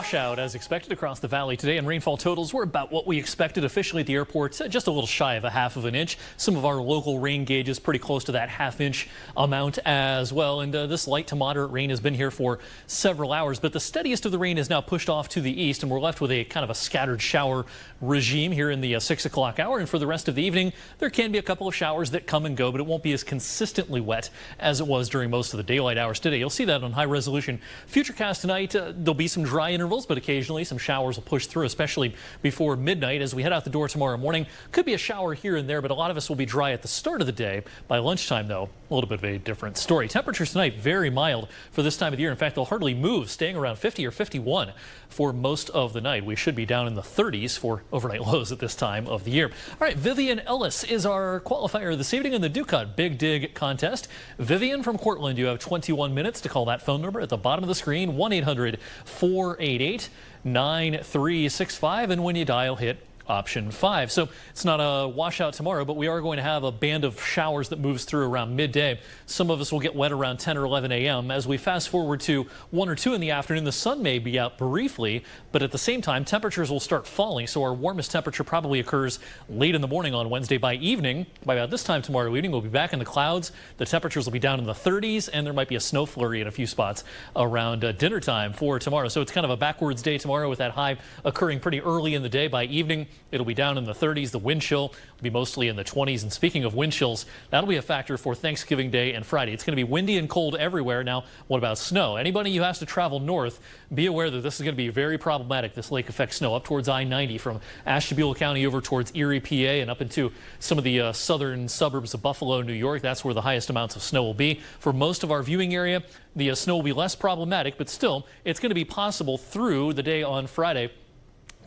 washout as expected across the valley today, and rainfall totals were about what we expected officially at the airport, just a little shy of a half of an inch. Some of our local rain gauges pretty close to that half-inch amount as well. And this light to moderate rain has been here for several hours, but the steadiest of the rain is now pushed off to the east, and we're left with a kind of a scattered shower regime here in the 6 o'clock hour. And for the rest of the evening, there can be a couple of showers that come and go, but it won't be as consistently wet as it was during most of the daylight hours today. You'll see that on high resolution Futurecast tonight. There'll be some dry intervals, but occasionally some showers will push through, especially before midnight. As we head out the door tomorrow morning, could be a shower here and there, but a lot of us will be dry at the start of the day. By lunchtime, though, a little bit of a different story. Temperatures tonight very mild for this time of the year. In fact, they'll hardly move, staying around 50 or 51 for most of the night. We should be down in the 30s for overnight lows at this time of the year. All right, Vivian Ellis is our qualifier this evening in the Ducat Big Dig contest. Vivian from Cortland, you have 21 minutes to call that phone number at the bottom of the screen, 1-800-488-9365, and when you dial, hit option 5. So it's not a washout tomorrow, but we are going to have a band of showers that moves through around midday. Some of us will get wet around 10 or 11 a.m. As we fast forward to 1 or 2 in the afternoon, the sun may be out briefly, but at the same time, temperatures will start falling. So our warmest temperature probably occurs late in the morning on Wednesday. By evening, by about this time tomorrow evening, we'll be back in the clouds. The temperatures will be down in the 30s, and there might be a snow flurry in a few spots around dinner time for tomorrow. So it's kind of a backwards day tomorrow with that high occurring pretty early in the day. By evening, it'll be down in the 30s. The wind chill will be mostly in the 20s. And speaking of wind chills, that'll be a factor for Thanksgiving Day and Friday. It's going to be windy and cold everywhere. Now, what about snow? Anybody who has to travel north, be aware that this is going to be very problematic. This lake effect snow up towards I-90 from Ashtabula County over towards Erie, PA, and up into some of the southern suburbs of Buffalo, New York. That's where the highest amounts of snow will be. For most of our viewing area, the snow will be less problematic, but still, it's going to be possible through the day on Friday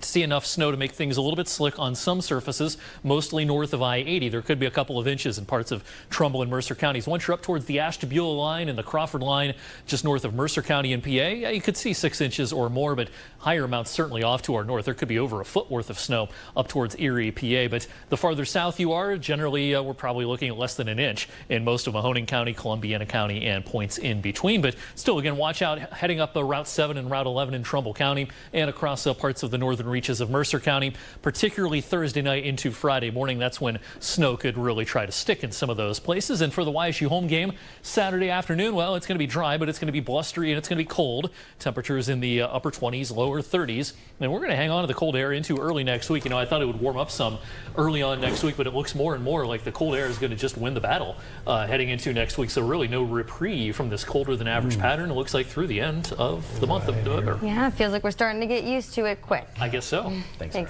to see enough snow to make things a little bit slick on some surfaces, mostly north of I-80. There could be a couple of inches in parts of Trumbull and Mercer counties. Once you're up towards the Ashtabula line and the Crawford line, just north of Mercer County and PA, yeah, you could see 6 inches or more, but higher amounts certainly off to our north. There could be over a foot worth of snow up towards Erie, PA. But the farther south you are, generally we're probably looking at less than an inch in most of Mahoning County, Columbiana County, and points in between. But still, again, watch out heading up Route 7 and Route 11 in Trumbull County and across parts of the northern reaches of Mercer County, particularly Thursday night into Friday morning. That's when snow could really try to stick in some of those places. And for the YSU home game Saturday afternoon, well, it's going to be dry, but it's going to be blustery and it's going to be cold. Temperatures in the upper 20s, lower 30s. And we're going to hang on to the cold air into early next week. You know, I thought it would warm up some early on next week, but it looks more and more like the cold air is going to just win the battle heading into next week. So really no reprieve from this colder than average pattern. It looks like through the end of the month of November. Yeah, it feels like we're starting to get used to it quick. I guess so. Thanks, Eric.